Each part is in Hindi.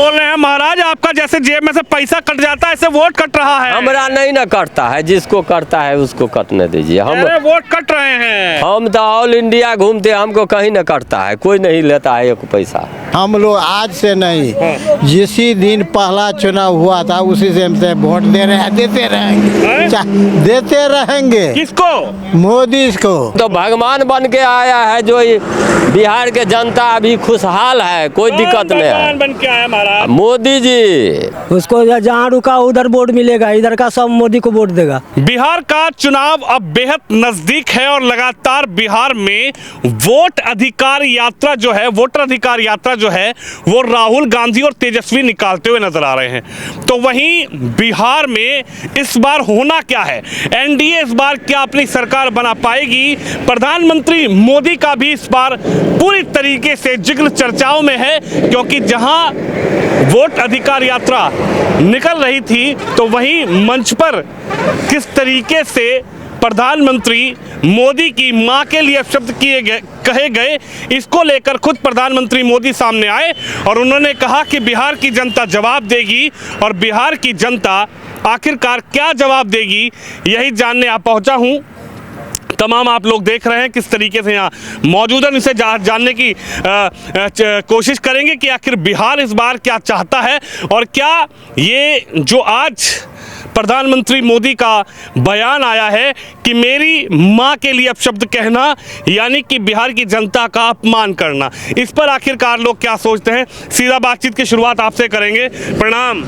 बोल रहे हैं महाराज आपका जैसे जेब में से पैसा कट जाता है ऐसे वोट कट रहा है। हमारा नहीं ना कटता है, जिसको कटता है उसको कटने दीजिए। हम वोट कट रहे हैं। हम तो ऑल इंडिया घूमते, हमको कहीं न कटता है, कोई नहीं लेता है एक पैसा। हम लोग आज से नहीं, जिसी दिन पहला चुनाव हुआ था उसी से हमसे वोट दे रहे हैं, देते रहेंगे, देते रहेंगे। किसको? मोदी को। तो भगवान बन के आया है, जो बिहार के जनता अभी खुशहाल है, कोई दिक्कत नहीं है। बन के आया महाराज मोदी जी। उसको जहाँ रुका उधर वोट मिलेगा, इधर का सब मोदी को वोट देगा। बिहार का चुनाव अब बेहद नजदीक है और लगातार बिहार में वोट अधिकार यात्रा जो है, वोटर अधिकार यात्रा जो है वो राहुल गांधी और तेजस्वी निकालते हुए नजर आ रहे हैं। तो वहीं बिहार में इस बार होना क्या है? एनडीए इस बार क्या अपनी सरकार बना पाएगी? प्रधानमंत्री मोदी का भी इस बार पूरी तरीके से जिक्र चर्चाओं में है, क्योंकि जहां वोट अधिकार यात्रा निकल रही थी तो वहीं मंच पर किस तरीके से प्रधानमंत्री मोदी की मां के लिए शब्द कहे गए, इसको लेकर खुद प्रधानमंत्री मोदी सामने आए और उन्होंने कहा कि बिहार की जनता जवाब देगी। और बिहार की जनता आखिरकार क्या जवाब देगी, यही जानने आप पहुंचा हूं। तमाम आप लोग देख रहे हैं किस तरीके से यहाँ मौजूद हैं, इसे जानने की कोशिश करेंगे कि आखिर बिहार इस बार क्या चाहता है और क्या ये जो आज प्रधानमंत्री मोदी का बयान आया है कि मेरी मां के लिए अपशब्द कहना यानी कि बिहार की जनता का अपमान करना, इस पर आखिरकार लोग क्या सोचते हैं। सीधा बातचीत की शुरुआत आपसे करेंगे। प्रणाम।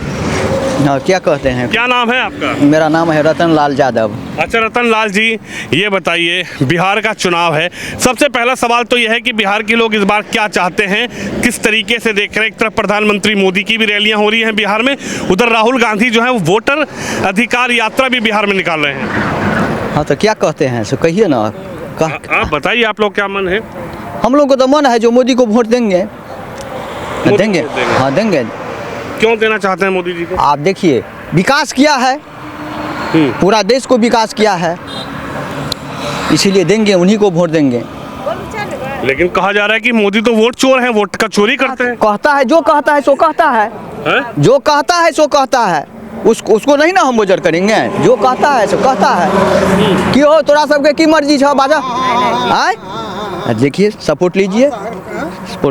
क्या कहते हैं? क्या नाम है आपका? मेरा नाम है रतन लाल यादव। अच्छा रतन लाल जी, ये बताइए बिहार का चुनाव है, सबसे पहला सवाल तो यह है कि बिहार के लोग इस बार क्या चाहते हैं, किस तरीके से देख रहे हैं? एक तरफ प्रधानमंत्री मोदी की भी रैलियां हो रही हैं बिहार में, उधर राहुल गांधी जो है वो वोटर अधिकार यात्रा भी बिहार में निकाल रहे हैं। हाँ तो क्या कहते हैं सो कहिए ना। आप बताइए, आप लोग क्या मन है? हम लोग को तो मन है जो मोदी को वोट देंगे। देंगे, हाँ देंगे। क्यों देना चाहते हैं मोदी जी को? आप देखिए विकास किया है, पूरा देश को विकास किया है, इसीलिए देंगे, उन्हीं को वोट देंगे। लेकिन कहा जा रहा है कि मोदी तो वोट चोर हैं, वोट का चोरी करते हैं। कहता है, जो कहता है सो कहता है, जो कहता है सो कहता है, उसको नहीं ना हम वोट करेंगे। जो कहता है सो कहता है। क्यों तोरा सबके की मर्जी छा बाजा? आए देखिए, सपोर्ट लीजिए,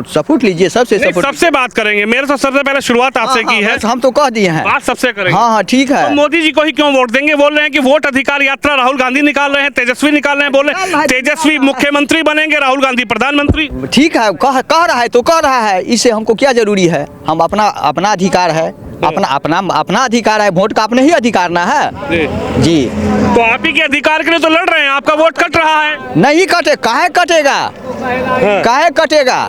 सपोर्ट लीजिए, सबसे बात करेंगे। मेरे तो सबसे पहले शुरुआत आपसे की है, हम तो कह दिए हैं, बात सबसे करेंगे। हाँ ठीक है। तो मोदी जी को ही क्यों वोट देंगे? बोल रहे हैं कि वोट अधिकार यात्रा राहुल गांधी निकाल रहे हैं, तेजस्वी निकाल रहे हैं, बोल रहे हैं तेजस्वी मुख्यमंत्री बनेंगे, राहुल गांधी प्रधानमंत्री। ठीक है, कह रहा है तो कह रहा है, इससे हमको क्या जरूरी है? हम अपना अधिकार है, अपना अधिकार है, वोट का अपने ही अधिकार ना है जी। तो आप ही के अधिकार के लिए तो लड़ रहे हैं, आपका वोट कट रहा है। नहीं काहे कटेगा? काहे कटेगा?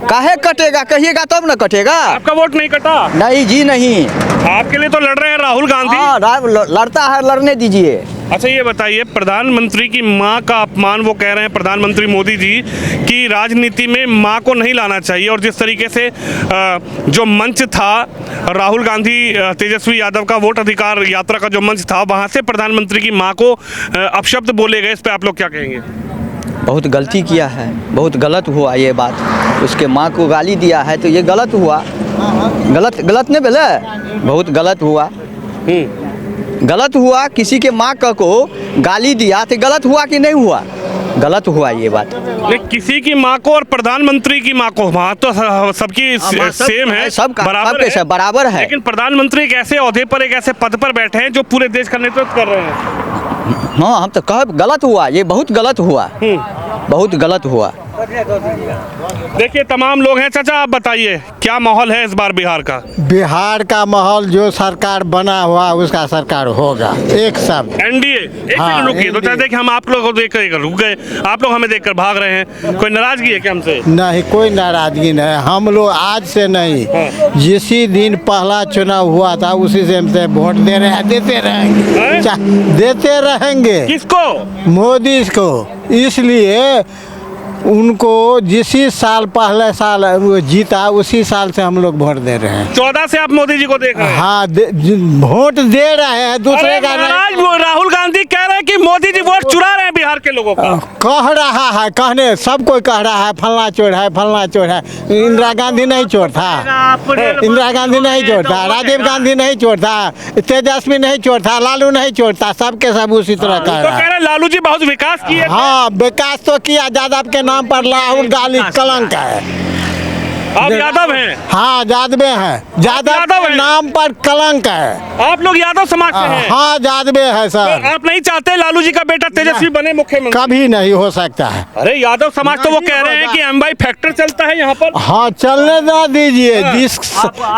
काहे कटेगा? कहिएगा तब ना कटेगा। आपका वोट नहीं कटा? नहीं जी नहीं। आपके लिए तो लड़ रहे हैं राहुल गांधी। हाँ, लड़ता है, लड़ने दीजिए। अच्छा ये बताइए, प्रधानमंत्री की मां का अपमान, वो कह रहे हैं प्रधानमंत्री मोदी जी कि राजनीति में मां को नहीं लाना चाहिए, और जिस तरीके से जो मंच था राहुल गांधी तेजस्वी यादव का वोट अधिकार यात्रा का जो मंच था, वहां से प्रधानमंत्री की मां को अपशब्द बोले गए, इस पर आप लोग क्या कहेंगे? बहुत गलती किया है, बहुत गलत हुआ ये बात। उसके माँ को गाली दिया है तो ये गलत हुआ। गलत नहीं बोले, बहुत गलत हुआ। गलत हुआ, किसी के माँ को गाली दिया तो गलत हुआ कि नहीं हुआ? गलत हुआ ये बात। किसी की माँ को और प्रधानमंत्री की माँ को, वहाँ तो सबकी सेम है, सब बराबर है। लेकिन प्रधानमंत्री एक ऐसे ओहदे पर, एक ऐसे पद पर बैठे हैं जो पूरे देश का नेतृत्व कर रहे हैं। हाँ हम तो कह गलत हुआ, ये बहुत गलत हुआ, बहुत गलत हुआ। देखिए तमाम लोग हैं। चाचा आप बताइए क्या माहौल है इस बार बिहार का? बिहार का माहौल जो सरकार बना हुआ उसका सरकार होगा, एक सब एनडीए। एक हाँ, रुकिए, तो देखिए हम आप लोगों को देख कर रुक गए, आप लोग हमें देखकर भाग रहे हैं, कोई नाराजगी है क्या हमसे? नहीं, कोई नाराजगी नहीं। हम लोग आज से नहीं, जिसी दिन पहला चुनाव हुआ था उसी से हमसे वोट दे रहे हैं, देते रहेंगे, देते रहेंगे। किसको? मोदी को। इसलिए उनको जिसी साल पहले साल वो जीता उसी साल से हम लोग वोट दे रहे हैं। 14 से आप मोदी जी को देख रहे हैं? हाँ, वोट दे रहे हैं, दूसरे का राहुल गांधी कह रहे हैं कि मोदी जी वोट चुरा रहे हैं बिहार बिहार के लोगों का? कह रहा है, कहने सब कोई कह रहा है फलना चोर है, फलना चोर है। इंदिरा गांधी नहीं चोर था, इंदिरा गांधी नहीं चोर था, राजीव गांधी नहीं चोर था, तेजस्वी नहीं चोर था, लालू नहीं चोर था, सबके सब उसी तरह कह तो रहा कह है। रहे लालू जी बहुत विकास किए थे। हाँ, विकास तो किया, यादव के नाम पर राहुल गांधी कलंक है। आप यादव हैं? हाँ, यादवे हैं, यादव यादव के हैं? नाम पर कलंक है। आप लोग यादव समाज से हैं? हाँ, यादवे है तो सर, आप नहीं चाहते लालू जी का बेटा तेजस्वी बने मुख्यमंत्री? कभी नहीं हो सकता है। अरे यादव समाज तो वो कह रहे हैं कि एमवाई फैक्टर चलता है यहाँ पर। हाँ, चलने ना दीजिए,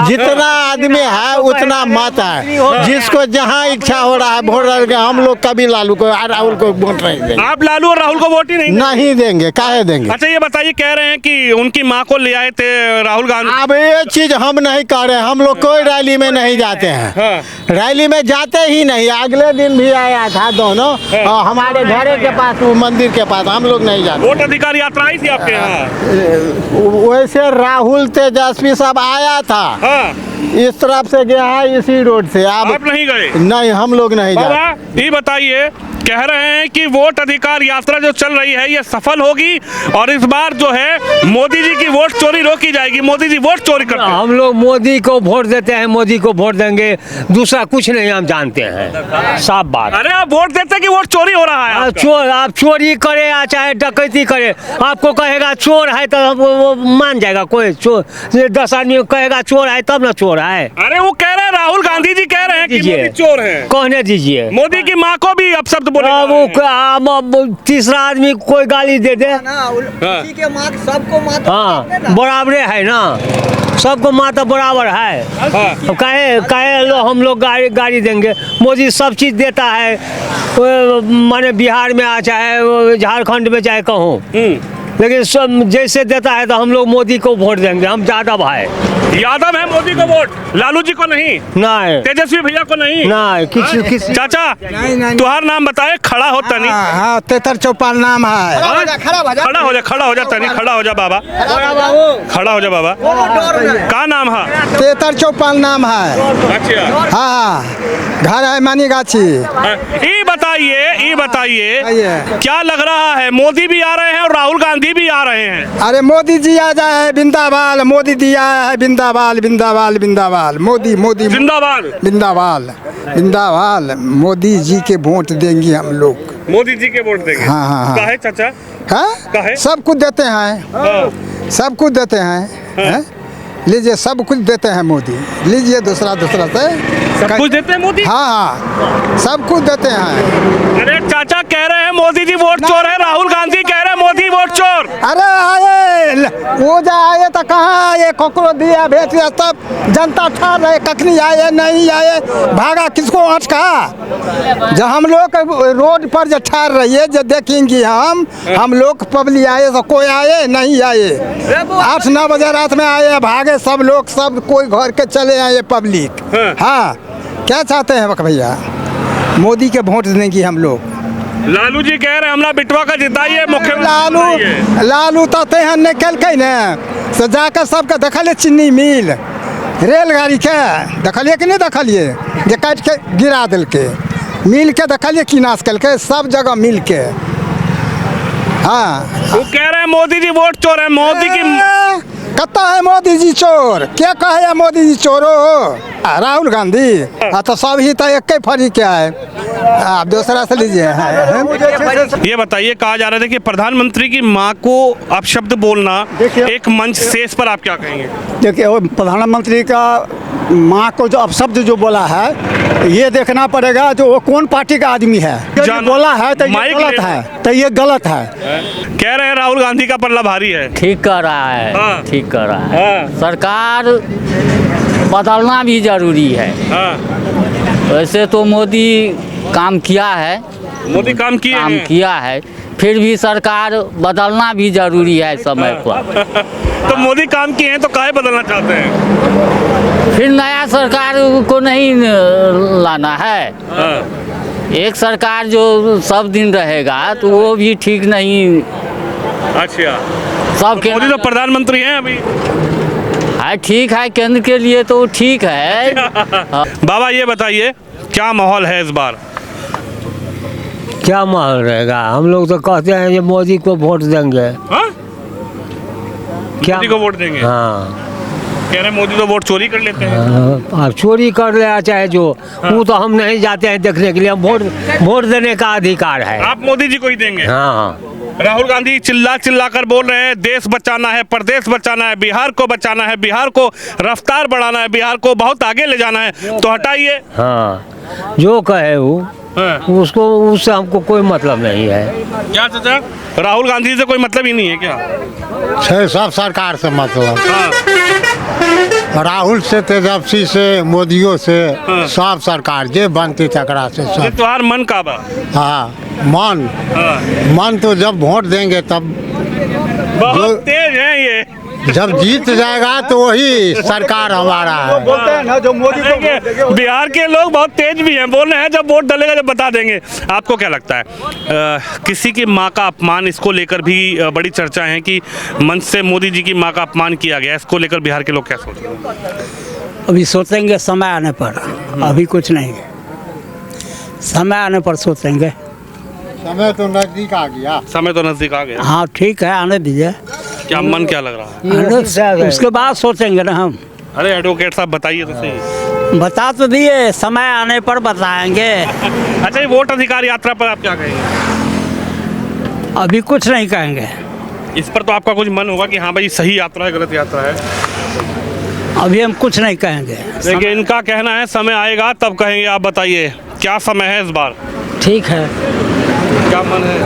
जितना आदमी है उतना मत है, जिसको जहाँ इच्छा हो रहा है वोट डालेंगे। हम लोग कभी लालू को राहुल को वोट नहीं देंगे, आप लालू और राहुल को वोट ही नहीं देंगे, काहे देंगे। अच्छा ये बताइए, कह रहे हैं कि उनकी माँ को ले आए थे राहुल गांधी। अब ये चीज हम नहीं कर रहे हैं, हम लोग कोई रैली में नहीं जाते हैं, हाँ। रैली में जाते ही नहीं। अगले दिन भी आया था दोनों, और हमारे घरे के पास, वो मंदिर के पास, हम लोग नहीं जाते। वोट अधिकार यात्रा आई थी आपके यहाँ? वैसे राहुल तेजस्वी सब आया था, हाँ। इस तरफ से गया है, इसी रोड से। आप नहीं गए? नहीं, हम लोग नहीं जाते। बाबा ये बताइए, कह रहे हैं कि वोट अधिकार यात्रा जो चल रही है ये सफल होगी और इस बार जो है मोदी जी की वोट चोरी रोकी जाएगी। मोदी जी वोट चोरी करते हैं। हम लोग मोदी को वोट देते हैं, मोदी को वोट देंगे, दूसरा कुछ नहीं हम जानते हैं, साफ बात। अरे आप वोट देते हैं कि वोट चोरी हो रहा है आपका? आप चोरी करे या चाहे डकैती करे, आपको कहेगा चोर है तो वो मान जाएगा कोई? चोर 10 आदमी कहेगा चोर है तब ना चोर है। अरे वो कह रहे हैं, राहुल गांधी जी कह रहे हैं कि मोदी चोर है। कहने दीजिए, मोदी की माँ को भी अपशब्द बोले अब जा रहे हैं। वो तीसरा आदमी कोई गाली दे दे, सबको हाँ बराबरे है ना, सबको माता बराबर है। अब कहे लो हम लोग गाड़ी देंगे, मोदी सब चीज़ देता है, माने बिहार में आ चाहे झारखंड में चाहे कहूँ, लेकिन सब जैसे देता है तो हम लोग मोदी को वोट देंगे। हम यादव है, यादव है, मोदी को वोट, लालू जी को नहीं, नहीं तेजस्वी भैया को नहीं। नहीं किसी चाचा तुम्हार नाम बताए, खड़ा हो तनी। हाँ, 33 चौपाल नाम है। खड़ा हो जा तनी, खड़ा हो जा बाबा, खड़ा हो जा बाबा। का नाम है? 33 चौपाल नाम है। अच्छा, हाँ, घर है मानीगाछी। ये बताइए क्या लग रहा है, मोदी भी आ रहे हैं और राहुल गांधी भी आ रहे हैं? अरे मोदी जी आ जाए, बिंदाबाल, मोदी जी आया है, बिंदाबाल बिंदाबाल बिंदाबाल, मोदी मोदी जिंदाबाद, बिंदाबाल बिंदाबाल, मोदी जी के वोट देंगे हम लोग। मोदी जी के वोट देंगे। हाँ, हाँ, हाँ। काहे चाचा? हाँ, काहे? सब कुछ देते हैं, सब कुछ देते हैं, लीजिए सब कुछ देते हैं मोदी, लीजिए दूसरा से सब कुछ देते हैं मोदी। हाँ, हाँ, सब कुछ देते हैं। अरे चाचा कह रहे हैं मोदी जी वोट चोर है, राहुल गांधी कह रहे हैं मोदी वोट चोर। अरे आए, वो जो आए तो कहाँ आए, ककरो दिया भेज दिया, सब जनता ठार रहे, कखनी आए नहीं आए, भागा किसको अटका। जब हम लोग रोड पर जो ठार रहिए, जो देखेंगे हम लोग पब्लिक आए तो कोई आए नहीं आए, 8-9 बजे रात में आए, भागे सब लोग, सब कोई घर के चले आए पब्लिक। हाँ, क्या चाहते हैं भैया, मोदी के वोट देंगे हम लोग। लालू जी कह रहे हैं हमला बिटवा का जिताइए मुख्यमंत्री। लालू तो तेहन निकल के न से जाकर सबके देखलिए, चीनी मिल, रेलगाड़ी के देखलिए कि नहीं देखलिए, जे काट के गिरा दिल के, मिल के देखलिए कि नाश कल के, सब जगह मिल के। हाँ, वो कह रहे हैं मोदी जी वोट चोर है। मोदी की कत्ता है मोदी जी चोर, क्या कहे है मोदी जी चोर हो? राहुल गांधी तो सब ही तो एक फरी क्या है, आप दूसरा से लीजिए। ये बताइए, कहा जा रहा था कि प्रधानमंत्री की माँ को अपशब्द बोलना एक मंच से, इस पर आप क्या कहेंगे? देखिए, वो प्रधानमंत्री का माँ को जो अपशब्द जो बोला है, ये देखना पड़ेगा जो वो कौन पार्टी का आदमी है, जो बोला है तो ये गलत है, तो ये गलत है। कह रहे हैं राहुल गांधी का पल्ला भारी है। ठीक कर रहा है, हाँ। ठीक कर रहा है। हाँ। सरकार बदलना भी जरूरी है। हाँ। वैसे तो मोदी काम किया है, मोदी काम किया है, फिर भी सरकार बदलना भी जरूरी है समय पर। तो मोदी काम किए हैं तो काहे बदलना चाहते हैं? फिर नया सरकार को नहीं लाना है। हाँ। एक सरकार जो सब दिन रहेगा तो वो भी ठीक नहीं। अच्छा, सब तो मोदी तो प्रधानमंत्री हैं अभी। है, ठीक है, केंद्र के लिए तो ठीक है। बाबा ये बताइए क्या माहौल है इस बार? क्या माहौल रहेगा? हम लोग तो कहते हैं ये मोदी को वोट देंगे। हाँ? क्या मोदी को वोट देंगे? हाँ कह रहे हैं मोदी तो वोट चोरी कर लेते हैं। अब चोरी कर ले चाहे जो, वो तो हम नहीं जाते हैं देखने के लिए। हम वोट देने का अधिकार है। आप मोदी जी को ही देंगे? हाँ। राहुल गांधी चिल्ला चिल्ला कर बोल रहे हैं देश बचाना है, प्रदेश बचाना है, बिहार को बचाना है, बिहार को रफ्तार बढ़ाना है, बिहार को बहुत आगे ले जाना है, तो हटाइए। हाँ जो कहे वो, उसको उससे हमको कोई मतलब नहीं है। क्या चाचा, राहुल गांधी से कोई मतलब ही नहीं है क्या? सब सरकार से मतलब, हाँ। राहुल से, तेजस्वी से, मोदियों से, सब सरकार जे बनती तकरा से ये सब। तुम्हार मन का बा? हाँ मन, हाँ। मन तो जब वोट देंगे तब, बहुत तेज है ये। जब जीत जाएगा तो वही सरकार हमारा है। बोलते हैं ना जो मोदी को देखिए, बिहार के लोग बहुत तेज भी हैं, बोल रहे हैं जब वोट डलेगा जब बता देंगे। आपको क्या लगता है, किसी की मां का अपमान, इसको लेकर भी बड़ी चर्चा है कि मंच से मोदी जी की मां का अपमान किया गया, इसको लेकर बिहार के लोग क्या सोच रहे हैं? अभी सोचेंगे समय आने पर, अभी कुछ नहीं, समय आने पर सोचेंगे। समय तो नजदीक आ गया। समय तो नजदीक आ गया। हाँ ठीक है, आने दीजिए। क्या मन क्या लग रहा है? उसके बाद सोचेंगे ना हम। अरे एडवोकेट साहब बताइए तो सही। बता तो दिए, समय आने पर बताएंगे। अच्छा, ये वोट अधिकार यात्रा पर आप क्या कहेंगे? अभी कुछ नहीं कहेंगे। इस पर तो आपका कुछ मन होगा कि हाँ भाई सही यात्रा है, गलत यात्रा है? अभी हम कुछ नहीं कहेंगे। देखिए, इनका कहना है समय आएगा तब कहेंगे। आप बताइए क्या समय है इस बार? ठीक है। क्या मन है?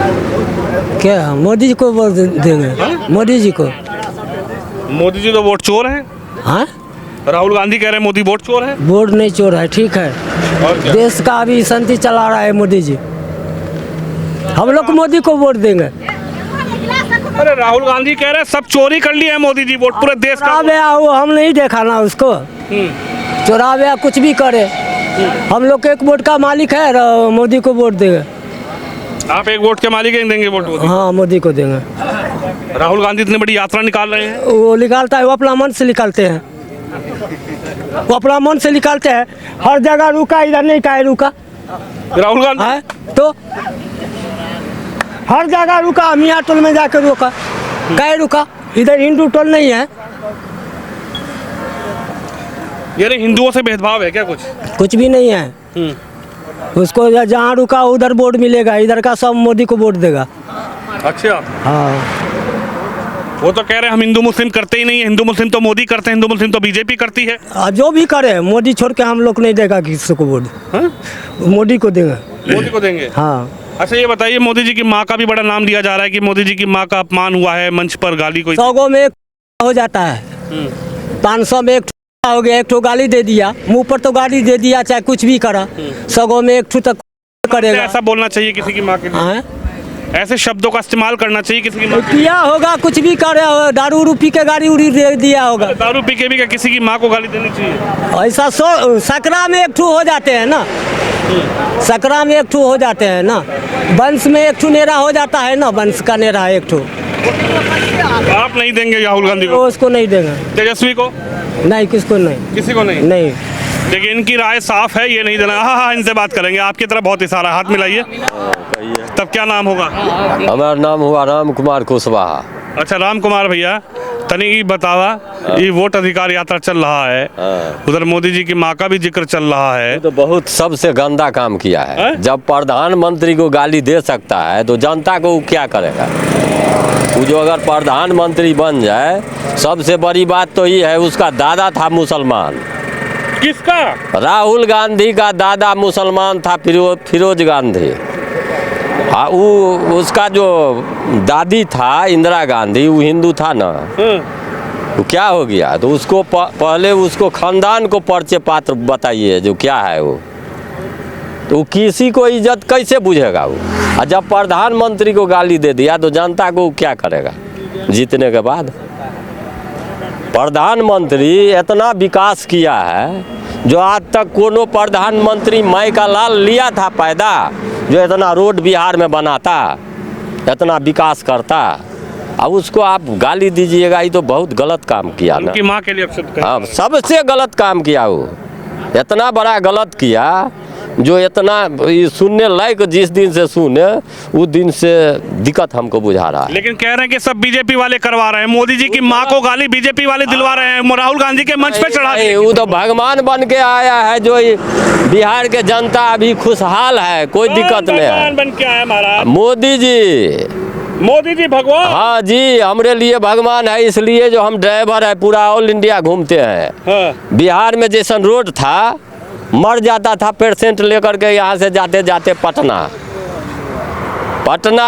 क्या मोदी जी को वोट देंगे? मोदी जी को। मोदी जी तो वोट चोर हैं। हाँ, राहुल गांधी कह रहे हैं मोदी वोट चोर है। वोट नहीं चोर है, ठीक है। और क्या? देश का अभी शांति चला रहा है मोदी जी, हम लोग मोदी को वोट देंगे। अरे राहुल गांधी कह रहे हैं सब चोरी कर लिए हैं मोदी जी, वोट पूरे देश का। चोरा वो हम नहीं देखा ना उसको, चोरा कुछ भी करे। हम लोग एक वोट का मालिक है, मोदी को वोट देंगे। आप एक वोट के मालिक हैं, देंगे वोट मोदी? हाँ मोदी को देंगे। राहुल गांधी इतनी बड़ी यात्रा निकाल रहे हैं। वो निकालता है, वो अपना मन से निकालते हैं, वो अपना मन से निकालते हैं। हर जगह रुका, इधर नहीं काहे रुका राहुल गांधी है, तो हर जगह रुका। मियाँ टोल में जाकर रुका, काहे रुका? इधर हिंदू टोल नहीं है। यानी हिंदुओं से भेदभाव है क्या कुछ? कुछ भी नहीं है। उसको जहाँ रुका उधर वोट मिलेगा, इधर का सब मोदी को वोट देगा। अच्छा, हाँ, वो तो कह रहे हैं हम हिंदू मुस्लिम करते ही नहीं है, हिंदू मुस्लिम तो मोदी करते हैं, हिंदू मुस्लिम तो बीजेपी करती है। जो भी करे, मोदी छोड़ के हम लोग नहीं देगा किसी को वोट। हाँ? मोदी को देगा। मोदी को देंगे? हाँ। अच्छा, ये बताइए, मोदी जी की माँ का भी बड़ा नाम लिया जा रहा है कि मोदी जी की माँ का अपमान हुआ है, मंच पर गाली कोई। 100 में एक हो जाता है, 500 में एक हो गया, एक ठो गाली दे दिया, मुंह पर तो गाली दे दिया, चाहे कुछ भी करा। 100 में एक ठो तक करेगा। ऐसा बोलना चाहिए किसी की माँ के लिए? हाँ? ऐसे शब्दों का इस्तेमाल करना चाहिए किसी की माँ के लिए? किया होगा, कुछ भी करे, दारू उरू पी के गाड़ी उड़ी दे दिया होगा। दारू पी के भी क्या किसी की माँ को गाली देनी चाहिए? ऐसा सकरा में एक ठो हो जाते हैं ना, सकरा में एक ठो हो जाते हैं ना, वंश में एक ठो नेरा हो जाता है ना, वंश का नेरा एक ठो। आप नहीं देंगे राहुल गांधी को? उसको नहीं देंगे। तेजस्वी को? नहीं, किसको नहीं। किसी को नहीं? नहीं। देखिए, इनकी राय साफ है, ये नहीं देना। हाँ हाँ, इनसे बात करेंगे। आपकी तरफ बहुत इशारा, हाथ मिलाइए। तब क्या नाम होगा? हमारा नाम हुआ राम कुमार कुशवाहा। अच्छा, राम कुमार भैया, तनी बतावा, ये वोट अधिकार यात्रा चल रहा है, उधर मोदी जी की माँ का भी जिक्र चल रहा है। तो बहुत सबसे गंदा काम किया है। है? जब प्रधानमंत्री को गाली दे सकता है तो जनता को क्या करेगा? वो जो अगर प्रधानमंत्री बन जाए, सबसे बड़ी बात तो ये है, उसका दादा था मुसलमान। किसका? राहुल गांधी का दादा मुसलमान था, फिरोज गांधी। हाँ, वो उसका जो दादी था इंदिरा गांधी, वो हिंदू था ना। तो क्या हो गया? तो उसको पहले उसको खानदान को परिचय पात्र बताइए जो क्या है वो, तो किसी को इज्जत कैसे बुझेगा वो? और जब प्रधानमंत्री को गाली दे दिया तो जनता को क्या करेगा जीतने के बाद? प्रधानमंत्री इतना विकास किया है जो आज तक कोनो प्रधानमंत्री माई का लाल लिया था पैदा, जो इतना रोड बिहार में बनाता, इतना विकास करता, अब उसको आप गाली दीजिएगा, ये तो बहुत गलत काम किया ना। उनकी माँ के लिए अपशब्द कहें। हाँ, सबसे गलत काम किया वो, इतना बड़ा गलत किया जो इतना ये सुनने लायक जिस दिन से सुने उस दिन से दिक्कत हमको बुझा रहा है। लेकिन कह रहे हैं कि सब बीजेपी वाले करवा रहे हैं, मोदी जी की माँ को गाली बीजेपी वाले दिलवा रहे हैं, राहुल गांधी के मंच पे चढ़ा नहीं, वो तो भगवान बन के आया है। जो बिहार के जनता अभी खुशहाल है, कोई दिक्कत नहीं है। बन के आया महाराज मोदी जी भगवान। हाँ जी, हमारे लिए भगवान है, इसलिए जो हम ड्राइवर है पूरा ऑल इंडिया घूमते हैं। हाँ। बिहार में जैसा रोड था, मर जाता था पेशेंट लेकर के यहाँ से जाते जाते पटना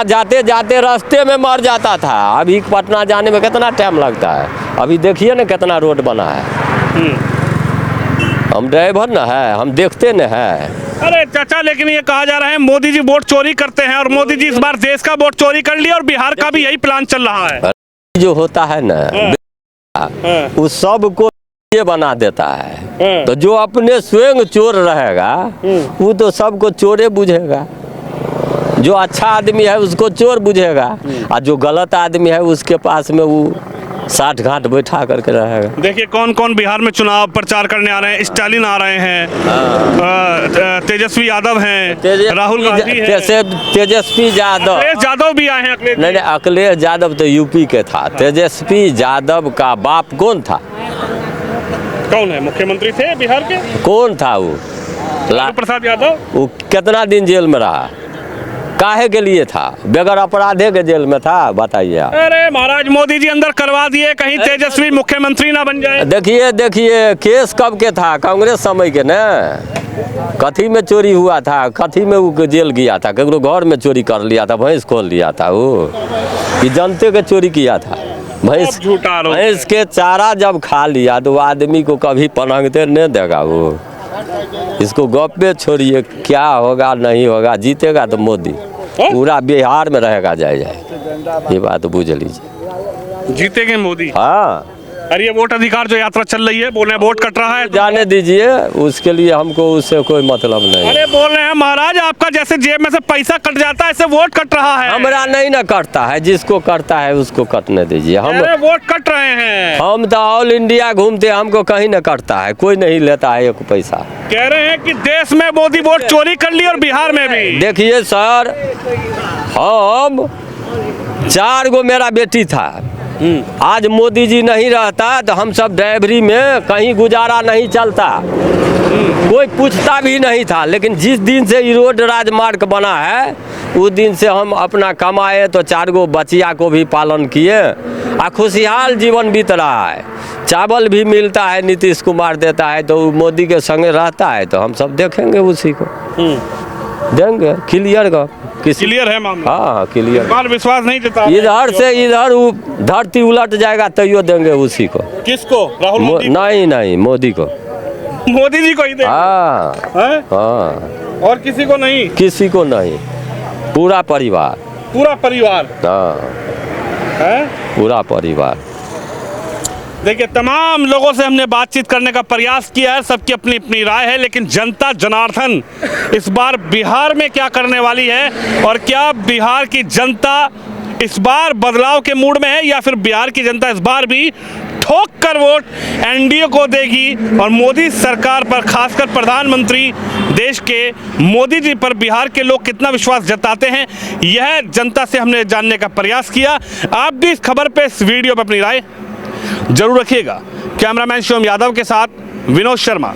जाते जाते रास्ते में मर जाता था। अभी पटना जाने में कितना टाइम लगता है, अभी देखिए ना कितना रोड बना है। हम ड्राइवर ना है, हम देखते न है। अरे चाचा, लेकिन ये कहा जा रहा है मोदी जी वोट चोरी करते हैं, और मोदी जी इस बार देश का वोट चोरी कर लिया और बिहार का भी यही प्लान चल रहा है। जो होता है ना उस सब को ये बना देता है। तो जो अपने स्वयं चोर रहेगा वो तो सबको चोरे बुझेगा। जो अच्छा आदमी है उसको चोर बुझेगा, और जो गलत आदमी है उसके पास में वो साठ घाट बैठा करके रहेगा। देखिए कौन कौन बिहार में चुनाव प्रचार करने आ रहे हैं। स्टालिन आ रहे हैं, तेजस्वी यादव हैं, राहुल गांधी हैं, तेजस्वी यादव भी आए हैं। नहीं, अखिलेश यादव तो यूपी के था। तेजस्वी यादव का बाप कौन था? कौन है? मुख्यमंत्री थे बिहार के। कौन था वो? लालू प्रसाद यादव। वो कितना दिन जेल में रहा? काहे के लिए था? बगैर अपराधे के जेल में था, बताइए। अरे महाराज, मोदी जी अंदर करवा दिए, कहीं तेजस्वी मुख्यमंत्री ना बन जाए। देखिए केस कब के था? कांग्रेस समय के ना। कथी में चोरी हुआ था? कथी में वो जेल गया था? केकरो घर में चोरी कर लिया था, भैंस खोल लिया था वो, कि जनते के चोरी किया था? भैंस के चारा जब खा लिया तो आदमी को कभी पनंगते नहीं देगा वो। इसको गप पे छोड़िए, क्या होगा नहीं होगा, जीतेगा तो मोदी पूरा बिहार में रहेगा। जाए ये बात बुझ लीजिए, जीतेंगे मोदी। हाँ। अरे ये वोट अधिकार जो यात्रा चल रही है, बोल रहे हैं वोट कट रहा है। जाने दीजिए, उसके लिए हमको उससे कोई मतलब नहीं। अरे बोल रहे हैं महाराज, आपका जैसे जेब में से पैसा कट जाता है ऐसे वोट कट रहा है। हमारा नहीं ना कटता है, जिसको कटता है उसको कटने दीजिए। हम वोट कट रहे हैं। हम तो ऑल इंडिया घूमते, हमको कहीं न कटता है, कोई नहीं लेता है एक पैसा। कह रहे हैं कि देश में मोदी वोट चोरी कर ली और बिहार में भी। देखिए सर, हम 4 गो मेरा बेटी था। आज मोदी जी नहीं रहता तो हम सब ड्राइवरी में कहीं गुजारा नहीं चलता, कोई पूछता भी नहीं था। लेकिन जिस दिन से ये रोड राजमार्ग बना है उस दिन से हम अपना कमाए तो 4 गो बचिया को भी पालन किए, और खुशहाल जीवन बीत रहा है। चावल भी मिलता है, नीतीश कुमार देता है, तो मोदी के संगे रहता है, तो हम सब देखेंगे उसी को देंगे। क्लियर का क्लियर है मामला। हाँ क्लियर। बार विश्वास नहीं देता। इधर से इधर धरती उलट जाएगा तैयो देंगे उसी को। किसको? राहुल मोदी? नहीं, मोदी को। मोदी जी को ही देंगे। हाँ। और किसी को नहीं? किसी को नहीं, पूरा परिवार। हाँ है? पूरा परिवार। देखिए, तमाम लोगों से हमने बातचीत करने का प्रयास किया है, सबकी अपनी अपनी राय है, लेकिन जनता जनार्दन इस बार बिहार में क्या करने वाली है, और क्या बिहार की जनता इस बार बदलाव के मूड में है, या फिर बिहार की जनता इस बार भी ठोक कर वोट एनडीए को देगी, और मोदी सरकार पर, खासकर प्रधानमंत्री देश के मोदी जी पर बिहार के लोग कितना विश्वास जताते हैं, यह जनता से हमने जानने का प्रयास किया। आप भी इस खबर पे, इस वीडियो पर अपनी राय जरूर रखिएगा। कैमरामैन शिवम यादव के साथ विनोद शर्मा।